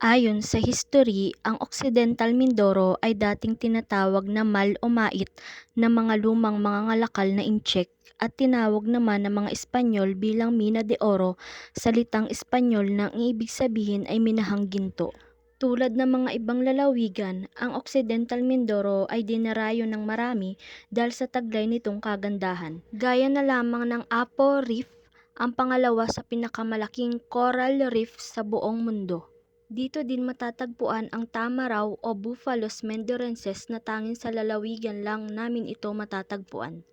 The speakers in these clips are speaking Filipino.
Ayon sa history, ang Occidental Mindoro ay dating tinatawag na Mal o Mait na mga lumang mga ngalakal na intsik at tinawag naman ng mga Espanyol bilang Mina de Oro, salitang Espanyol na ang ibig sabihin ay minahang ginto. Tulad ng mga ibang lalawigan, ang Occidental Mindoro ay dinarayo ng marami dahil sa taglay nitong kagandahan. Gaya na lamang ng Apo Reef, ang pangalawa sa pinakamalaking coral reef sa buong mundo. Dito din matatagpuan ang tamaraw o Buphalus mendorensis na tanging sa lalawigan lang namin ito matatagpuan.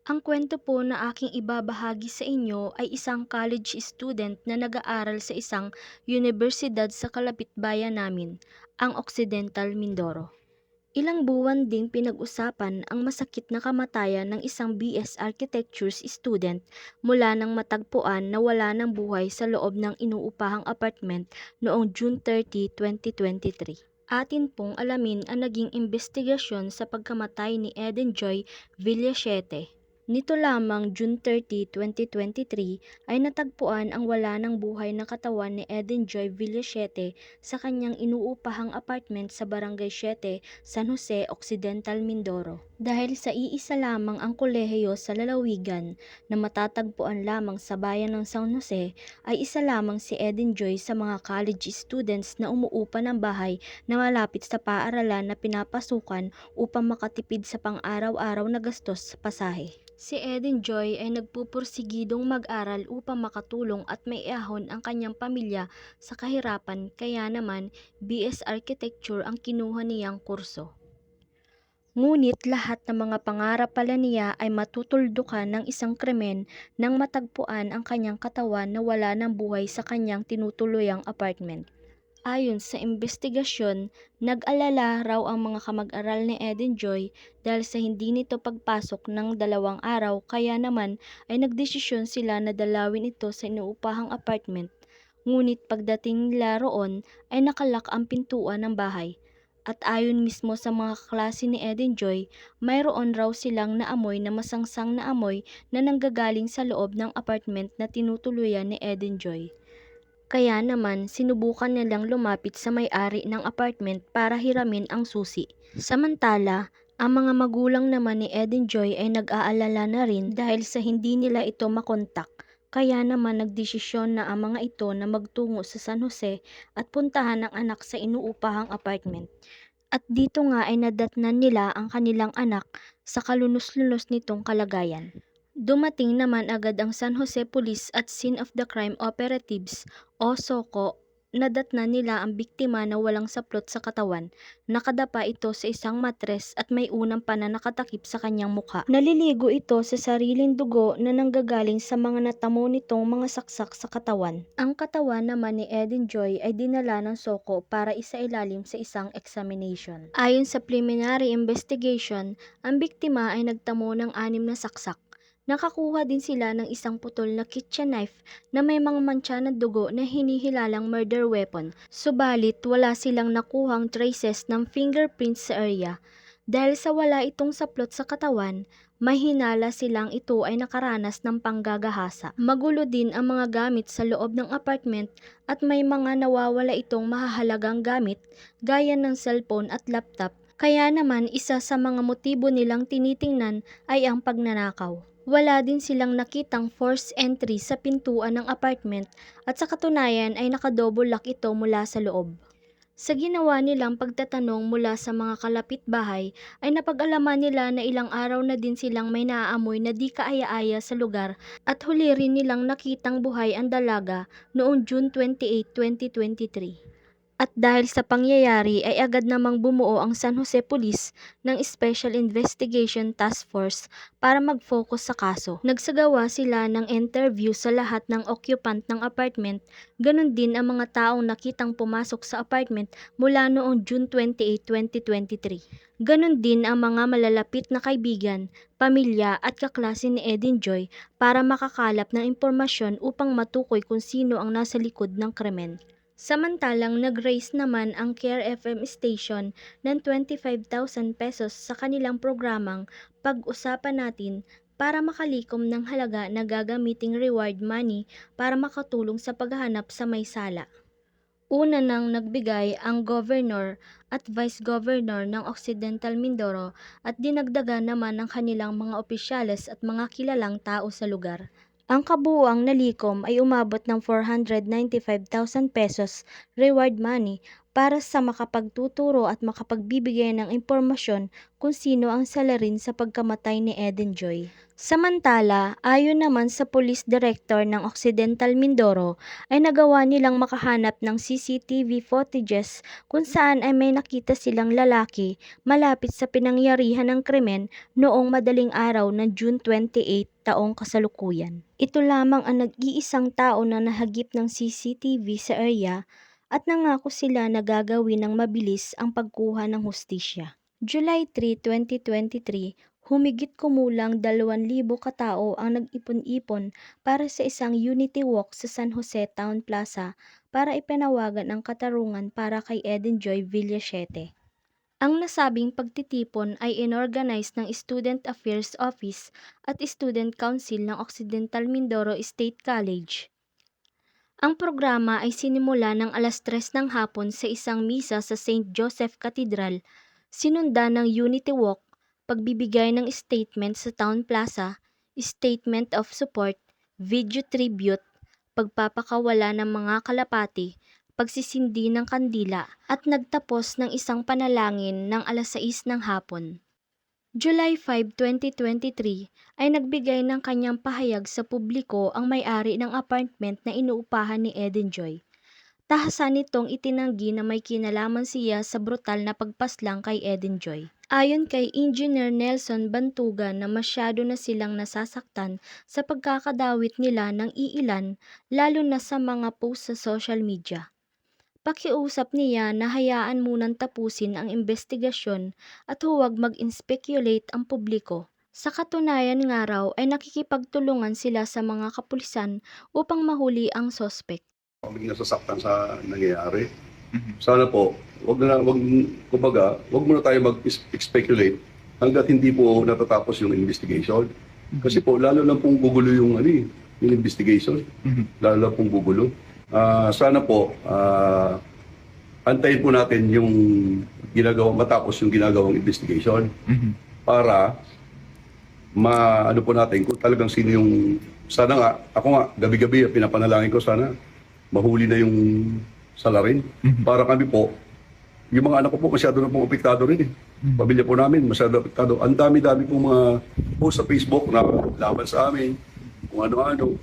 Ang kwento po na aking ibabahagi sa inyo ay isang college student na nag-aaral sa isang universidad sa kalapit bayan namin, ang Occidental Mindoro. Ilang buwan ding pinag-usapan ang masakit na kamatayan ng isang BS Architectures student mula nang matagpuan na wala ng buhay sa loob ng inuupahang apartment noong June 30, 2023. Atin pong alamin ang naging investigasyon sa pagkamatay ni Eden Joy Villachete. Nito lamang June 30, 2023 ay natagpuan ang wala ng buhay na katawan ni Eden Joy Villachete sa kanyang inuupahang apartment sa Barangay 7, San Jose, Occidental Mindoro. Dahil sa iisa lamang ang kolehiyo sa lalawigan na matatagpuan lamang sa bayan ng San Jose, ay isa lamang si Eden Joy sa mga college students na umuupa ng bahay na malapit sa paaralan na pinapasukan upang makatipid sa pang-araw-araw na gastos sa pasahe. Si Eden Joy ay nagpupursigidong mag-aral upang makatulong at maiahon ang kanyang pamilya sa kahirapan, kaya naman BS Architecture ang kinuha niyang kurso. Ngunit lahat ng mga pangarap pala niya ay matutuldukan ng isang krimen nang matagpuan ang kanyang katawan na wala ng buhay sa kanyang tinutuluyang apartment. Ayon sa investigasyon, nag-alala raw ang mga kamag-aral ni Eden Joy dahil sa hindi nito pagpasok ng 2 araw, kaya naman ay nagdesisyon sila na dalawin ito sa inuupahang apartment. Ngunit pagdating nila roon ay nakalak ang pintuan ng bahay. At ayon mismo sa mga kaklase ni Eden Joy, mayroon raw silang naamoy na masangsang na amoy na nanggagaling sa loob ng apartment na tinutuluyan ni Eden Joy. Kaya naman sinubukan nilang lumapit sa may-ari ng apartment para hiramin ang susi. Samantala, ang mga magulang naman ni Eden Joy ay nag-aalala na rin dahil sa hindi nila ito makontak. Kaya naman nagdesisyon na ang mga ito na magtungo sa San Jose at puntahan ang anak sa inuupahang apartment. At dito nga ay nadatnan nila ang kanilang anak sa kalunos-lunos nitong kalagayan. Dumating naman agad ang San Jose Police at Scene of the Crime Operatives o SOCO. Nadatnan nila ang biktima na walang saplot sa katawan. Nakadapa ito sa isang matres at may unang pa na nakatakip sa kanyang mukha. Naliligo ito sa sariling dugo na nanggagaling sa mga natamo nitong mga saksak sa katawan. Ang katawan naman ni Eden Joy ay dinala ng SOCO para isailalim sa isang examination. Ayon sa preliminary investigation, ang biktima ay nagtamo ng 6 na saksak. Nakakuha din sila ng isang putol na kitchen knife na may mga mantsa ng dugo na hinihilalang murder weapon, subalit wala silang nakuhang traces ng fingerprints sa area. Dahil sa wala itong saplot sa katawan, may hinala silang ito ay nakaranas ng panggagahasa. Magulo din ang mga gamit sa loob ng apartment at may mga nawawala itong mahahalagang gamit gaya ng cellphone at laptop. Kaya naman isa sa mga motibo nilang tinitingnan ay ang pagnanakaw. Wala din silang nakitang forced entry sa pintuan ng apartment at sa katunayan ay nakadouble lock ito mula sa loob. Sa ginawa nilang pagtatanong mula sa mga kalapit-bahay ay napag-alaman nila na ilang araw na din silang may naaamoy na di kaaya-aya sa lugar at huli rin nilang nakitang buhay ang dalaga noong June 28, 2023. At dahil sa pangyayari ay agad namang bumuo ang San Jose Police ng Special Investigation Task Force para mag-focus sa kaso. Nagsagawa sila ng interview sa lahat ng occupant ng apartment, ganun din ang mga taong nakitang pumasok sa apartment mula noong June 28, 2023. Ganun din ang mga malalapit na kaibigan, pamilya at kaklase ni Eden Joy para makakalap ng impormasyon upang matukoy kung sino ang nasa likod ng krimen. Samantalang nag-raise naman ang Care FM station ng 25,000 pesos sa kanilang programang Pag-usapan Natin para makalikom ng halaga na gagamiting reward money para makatulong sa paghahanap sa may sala. Una nang nagbigay ang Governor at Vice Governor ng Occidental Mindoro at dinagdagan naman ng kanilang mga opisyales at mga kilalang tao sa lugar. Ang kabuuang nalikom ay umabot ng 495,000 pesos reward money para sa makapagtuturo at makapagbibigay ng impormasyon kung sino ang salarin sa pagkamatay ni Eden Joy. Samantala, ayon naman sa Police Director ng Occidental Mindoro, ay nagawa nilang makahanap ng CCTV footages kung saan ay may nakita silang lalaki malapit sa pinangyarihan ng krimen noong madaling araw ng June 28 taong kasalukuyan. Ito lamang ang nag-iisang tao na nahagip ng CCTV sa area at nangako sila na gagawin ng mabilis ang pagkuha ng hustisya. July 3, 2023, humigit kumulang 2,000 katao ang nag-ipon-ipon para sa isang unity walk sa San Jose Town Plaza para ipanawagan ang katarungan para kay Eden Joy Villasiete. Ang nasabing pagtitipon ay inorganize ng Student Affairs Office at Student Council ng Occidental Mindoro State College. Ang programa ay sinimula ng 3:00 ng hapon sa isang misa sa St. Joseph Cathedral, sinundan ng Unity Walk, pagbibigay ng statement sa Town Plaza, statement of support, video tribute, pagpapakawala ng mga kalapati, pagsisindi ng kandila, at nagtapos ng isang panalangin ng 6:00 ng hapon. July 5, 2023 ay nagbigay ng kanyang pahayag sa publiko ang may-ari ng apartment na inuupahan ni Eden Joy. Tahasan nitong itinanggi na may kinalaman siya sa brutal na pagpaslang kay Eden Joy. Ayon kay Engineer Nelson Bantugan na masyado na silang nasasaktan sa pagkakadawit nila ng iilan lalo na sa mga post sa social media. Pakiusap niya na hayaan munang tapusin ang investigasyon at huwag mag-speculate ang publiko. Sa katunayan nga raw ay nakikipagtulungan sila sa mga kapulisan upang mahuli ang sospek. Kami nasasaktan sa nangyayari. Sana po, wag muna tayo mag-speculate hanggat hindi po natatapos yung investigation. Kasi po, lalo lang pong gugulo yung investigation. Lalo lang pong gugulo. Sana po, antayin po natin yung matapos yung ginagawang investigation para ano po natin kung talagang sino yung, sana nga, ako nga, gabi-gabi pinapanalangin ko sana mahuli na yung salarin. Para kami po, yung mga anak ko po masyado na pong apektado rin eh. Pamilya po namin masyado apektado. Ang dami-dami pong mga post sa Facebook na laban sa amin, kung ano-ano.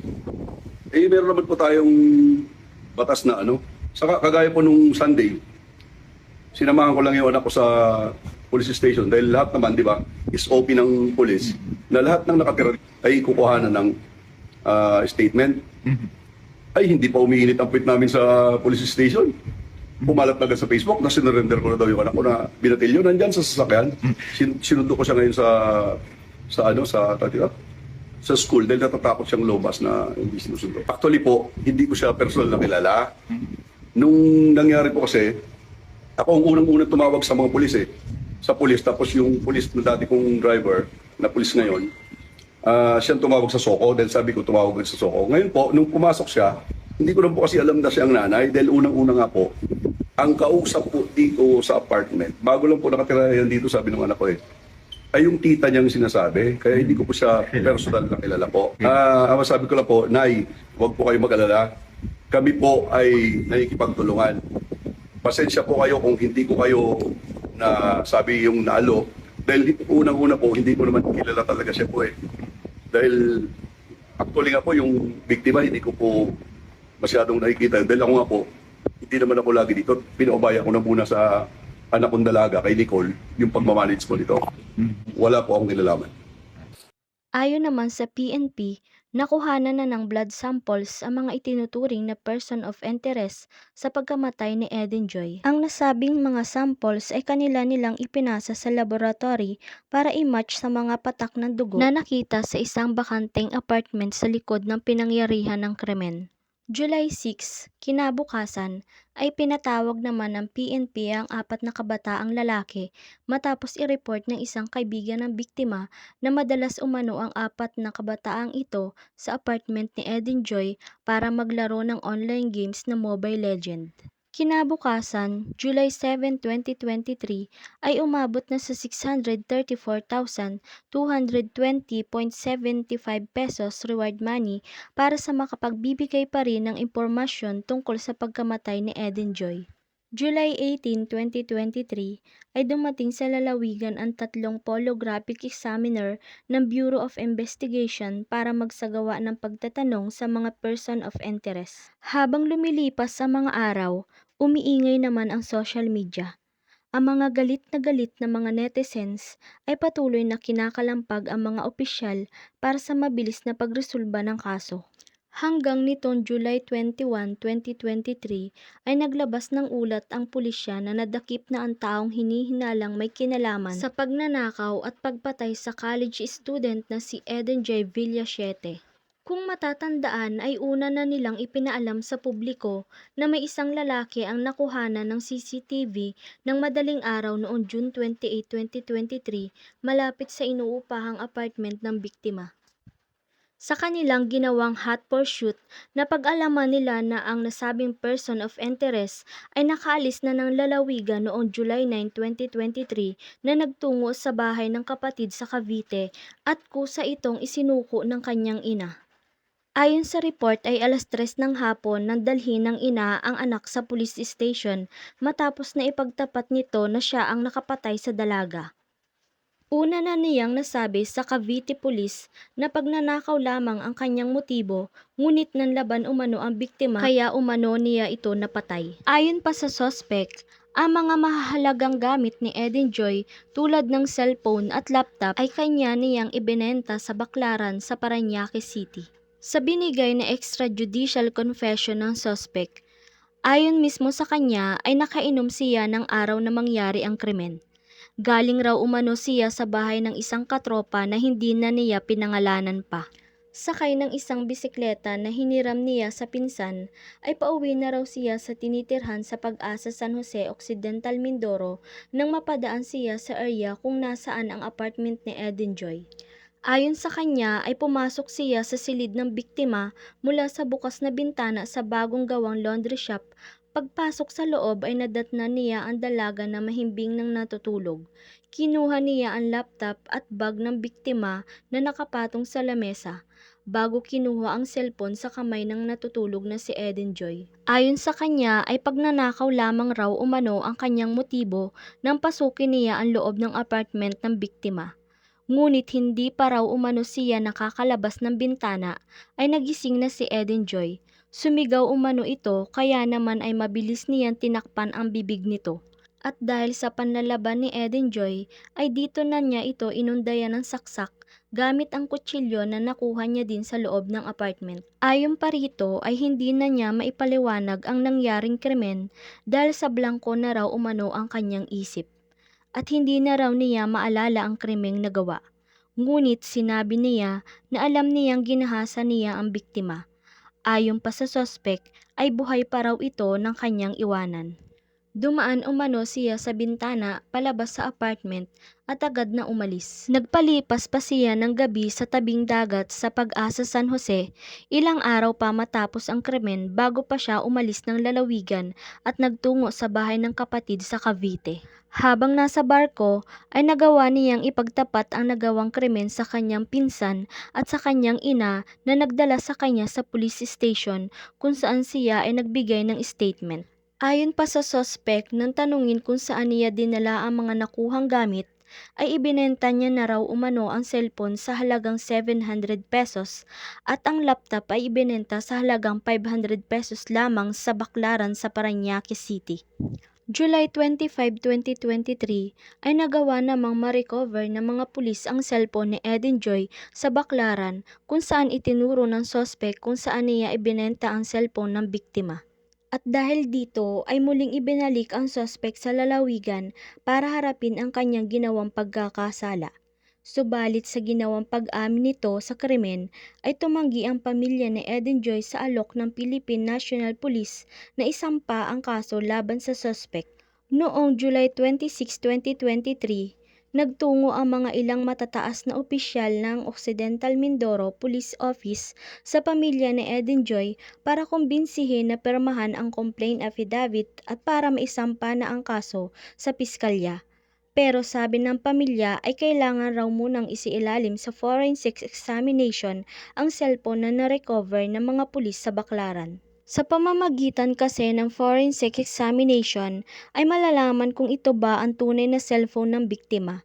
Eh, meron naman po tayong batas na Saka kagaya po nung Sunday, sinamahan ko lang yung anak ko sa police station dahil lahat naman, di ba, is OP ng police na lahat ng nakatira ay kukuhanan ng statement. Ay hindi pa umiinit ang puwit namin sa police station. Pumalat na agad sa Facebook na sinurrender ko na daw yung anak ko na binatilyo nandyan sa sasakyan. Sinundo ko siya ngayon sa school dahil natatakot siyang lobas na hindi sinusundo. Actually po, hindi ko siya personal na kilala. Nung nangyari po kasi, ako ang unang-unang tumawag sa mga pulis eh. Sa pulis, tapos yung pulis na dati kong driver, na pulis ngayon, siyang tumawag sa Soko dahil sabi ko tumawag sa Soko. Ngayon po, nung pumasok siya, hindi ko lang po kasi alam na siya ang nanay dahil unang-una nga po, ang kausap po dito sa apartment, bago lang po nakatira yan dito, sabi ng anak ko ay yung tita niyang sinasabi, kaya hindi ko po siya personal na kilala po. Ang sabi ko lang po, Nay, huwag po kayo mag-alala. Kami po ay nakikipagtulungan. Pasensya po kayo kung hindi ko kayo na sabi yung naalo. Dahil unang-una po, hindi ko naman kilala talaga siya po eh. Dahil actually nga po, yung biktima, hindi ko po masyadong nakikita. Dahil ako nga po, hindi naman ako lagi dito. Pinaubaya ko na muna sa anak kong dalaga, kay Nicole, yung pagmamanage ko dito. Wala po akong nilalaman. Ayon naman sa PNP, nakuhanan na ng blood samples ang mga itinuturing na person of interest sa pagkamatay ni Eden Joy. Ang nasabing mga samples ay kanila nilang ipinasa sa laboratory para i-match sa mga patak ng dugo na nakita sa isang bakanteng apartment sa likod ng pinangyarihan ng krimen. July 6, kinabukasan, ay pinatawag naman ng PNP ang 4 na kabataang lalaki matapos i-report ng isang kaibigan ng biktima na madalas umano ang 4 na kabataang ito sa apartment ni Eden Joy para maglaro ng online games na Mobile Legend. Kinabukasan, July 7, 2023 ay umabot na sa 634,220.75 pesos reward money para sa makapagbibigay pa rin ng impormasyon tungkol sa pagkamatay ni Eden Joy. July 18, 2023 ay dumating sa lalawigan ang 3 polygraphic examiner ng Bureau of Investigation para magsagawa ng pagtatanong sa mga person of interest. Habang lumilipas ang mga araw, umiingay naman ang social media. Ang mga galit na mga netizens ay patuloy na kinakalampag ang mga opisyal para sa mabilis na pagresolba ng kaso. Hanggang nitong July 21, 2023 ay naglabas ng ulat ang pulisya na nadakip na ang taong hinihinalang may kinalaman sa pagnanakaw at pagpatay sa college student na si Eden J. Villasiete. Kung matatandaan ay una na nilang ipinaalam sa publiko na may isang lalaki ang nakuhanan ng CCTV ng madaling araw noong June 28, 2023 malapit sa inuupahang apartment ng biktima. Sa kanilang ginawang hot pursuit, napag-alaman nila na ang nasabing person of interest ay nakaalis na ng lalawigan noong July 9, 2023 na nagtungo sa bahay ng kapatid sa Cavite at kusa itong isinuko ng kanyang ina. Ayon sa report ay alas 3 ng hapon nang dalhin ng ina ang anak sa police station matapos na ipagtapat nito na siya ang nakapatay sa dalaga. Una na niyang nasabi sa Cavite Police na pagnanakaw lamang ang kanyang motibo, ngunit nanlaban umano ang biktima kaya umano niya ito napatay. Ayon pa sa suspect, ang mga mahahalagang gamit ni Eden Joy tulad ng cellphone at laptop ay kanya niyang ibinenta sa Baclaran sa Parañaque City. Sa binigay na extrajudicial confession ng suspect, ayon mismo sa kanya ay nakainom siya ng araw na mangyari ang krimen. Galing raw umano siya sa bahay ng isang katropa na hindi na niya pinangalanan pa. Sakay ng isang bisikleta na hiniram niya sa pinsan ay pauwi na raw siya sa tinitirhan sa Pag-asa San Jose Occidental Mindoro nang mapadaan siya sa area kung nasaan ang apartment ni Eden Joy. Ayon sa kanya ay pumasok siya sa silid ng biktima mula sa bukas na bintana sa bagong gawang laundry shop. Pagpasok sa loob ay nadatnan niya ang dalaga na mahimbing nang natutulog. Kinuha niya ang laptop at bag ng biktima na nakapatong sa lamesa, bago kinuha ang cellphone sa kamay ng natutulog na si Eden Joy. Ayon sa kanya ay pagnanakaw lamang raw umano ang kanyang motibo nang pasukin niya ang loob ng apartment ng biktima. Ngunit hindi pa raw umano siya nakakalabas ng bintana ay nagising na si Eden Joy. Sumigaw umano ito kaya naman ay mabilis niyang tinakpan ang bibig nito. At dahil sa panlalaban ni Eden Joy ay dito na niya ito inundayan ng saksak gamit ang kutsilyo na nakuha niya din sa loob ng apartment. Ayon pa rito ay hindi na niya maipaliwanag ang nangyaring krimen dahil sa blangko na raw umano ang kanyang isip. At hindi na raw niya maalala ang krimeng nagawa. Ngunit sinabi niya na alam niyang ginahasa niya ang biktima. Ayon pa sa suspect ay buhay pa raw ito ng kanyang iwanan. Dumaan umano siya sa bintana palabas sa apartment at agad na umalis. Nagpalipas pa siya ng gabi sa tabing dagat sa Pag-asa San Jose, ilang araw pa matapos ang krimen bago pa siya umalis ng lalawigan at nagtungo sa bahay ng kapatid sa Cavite. Habang nasa barko ay nagawa niyang ipagtapat ang nagawang krimen sa kanyang pinsan at sa kanyang ina na nagdala sa kanya sa police station kung saan siya ay nagbigay ng statement. Ayon pa sa suspect nang tanungin kung saan niya dinala ang mga nakuhang gamit, ay ibinenta niya na raw umano ang cellphone sa halagang 700 pesos at ang laptop ay ibinenta sa halagang 500 pesos lamang sa Baclaran sa Parañaque City. July 25, 2023 ay nagawa namang ma-recover ng mga pulis ang cellphone ni Eden Joy sa Baclaran kung saan itinuro ng suspect kung saan niya ibinenta ang cellphone ng biktima. At dahil dito ay muling ibinalik ang suspect sa lalawigan para harapin ang kanyang ginawang pagkakasala. Subalit sa ginawang pag-amin nito sa krimen ay tumanggi ang pamilya ni Eden Joy sa alok ng Philippine National Police na isampa ang kaso laban sa suspect. Noong July 26, 2023, Nagtungo ang mga ilang matataas na opisyal ng Occidental Mindoro Police Office sa pamilya ni Eden Joy para kumbinsihin na pirmahan ang complaint affidavit at para maisampa na ang kaso sa piskalya. Pero sabi ng pamilya ay kailangan raw munang isiilalim sa forensic examination ang cellphone na na-recover ng mga pulis sa Baclaran. Sa pamamagitan kasi ng forensic examination ay malalaman kung ito ba ang tunay na cellphone ng biktima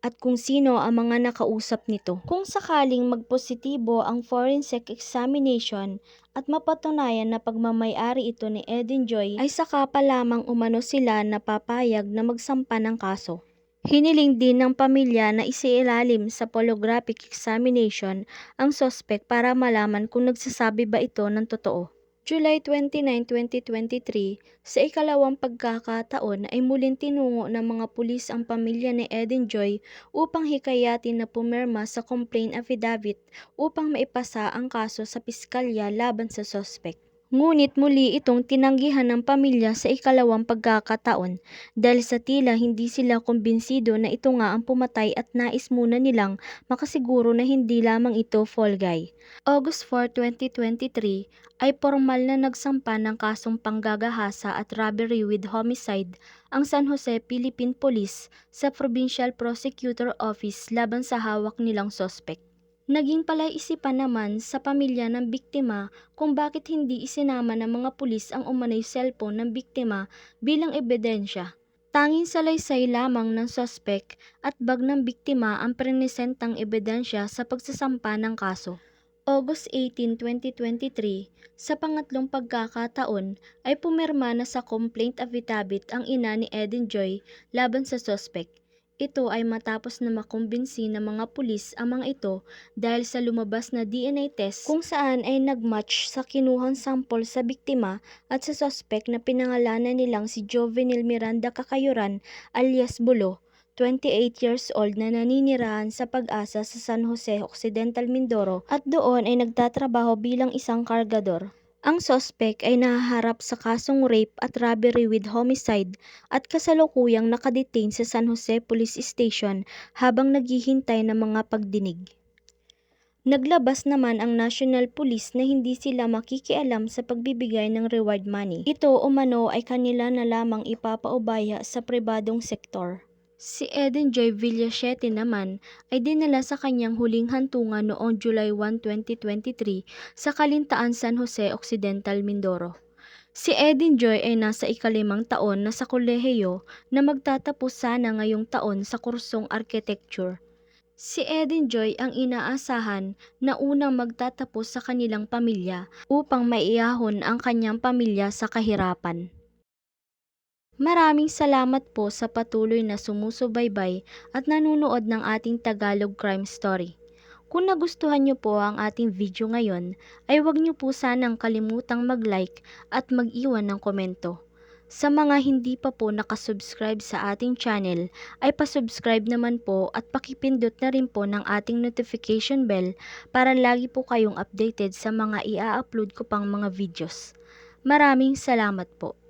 at kung sino ang mga nakausap nito. Kung sakaling magpositibo ang forensic examination at mapatunayan na pagmamay-ari ito ni Eden Joy, ay saka pa lamang umano sila napapayag na magsampa ng kaso. Hiniling din ng pamilya na isiilalim sa polygraphic examination ang suspect para malaman kung nagsasabi ba ito ng totoo. July 29, 2023, sa ikalawang pagkakataon ay muling tinungo ng mga pulis ang pamilya ni Eden Joy upang hikayatin na pumirma sa complaint affidavit upang maipasa ang kaso sa piskalya laban sa suspect. Ngunit muli itong tinanggihan ng pamilya sa ikalawang pagkakataon dahil sa tila hindi sila kumbinsido na ito nga ang pumatay at nais muna nilang makasiguro na hindi lamang ito fall guy. August 4, 2023 ay formal na nagsampa ng kasong panggagahasa at robbery with homicide ang San Jose Philippine Police sa Provincial Prosecutor Office laban sa hawak nilang suspect. Naging palaisipan naman sa pamilya ng biktima kung bakit hindi isinama ng mga pulis ang umano'y cellphone ng biktima bilang ebidensya. Tanging salaysay lamang ng suspect at bag ng biktima ang presentang ebidensya sa pagsasampa ng kaso. August 18, 2023, sa pangatlong pagkakataon ay pumirma na sa complaint affidavit ang ina ni Eden Joy laban sa suspect. Ito ay matapos na makumbinsi ng mga pulis ang mga ito dahil sa lumabas na DNA test kung saan ay nagmatch sa kinuhang sample sa biktima at sa suspect na pinangalanan nilang si Jovenel Miranda Kakayuran alias Bulo, 28 years old na naninirahan sa Pag-asa sa San Jose, Occidental Mindoro at doon ay nagtatrabaho bilang isang kargador. Ang suspect ay nahaharap sa kasong rape at robbery with homicide at kasalukuyang nakadetain sa San Jose Police Station habang naghihintay ng mga pagdinig. Naglabas naman ang National Police na hindi sila makikialam sa pagbibigay ng reward money. Ito umano ay kanila na lamang ipapaubaya sa pribadong sektor. Si Eden Joy Villasiete naman ay dinala sa kanyang huling hantungan noong July 1, 2023 sa Kalintaan, San Jose, Occidental, Mindoro. Si Eden Joy ay nasa ika-5 taon na sa kolehiyo na magtatapos sana ngayong taon sa kursong architecture. Si Eden Joy ang inaasahan na unang magtatapos sa kanilang pamilya upang maiahon ang kanyang pamilya sa kahirapan. Maraming salamat po sa patuloy na sumusubaybay at nanunood ng ating Tagalog Crime Story. Kung nagustuhan niyo po ang ating video ngayon, ay huwag niyo po sanang kalimutang mag-like at mag-iwan ng komento. Sa mga hindi pa po nakasubscribe sa ating channel, ay pasubscribe naman po at pakipindot na rin po ng ating notification bell para lagi po kayong updated sa mga ia-upload ko pang mga videos. Maraming salamat po.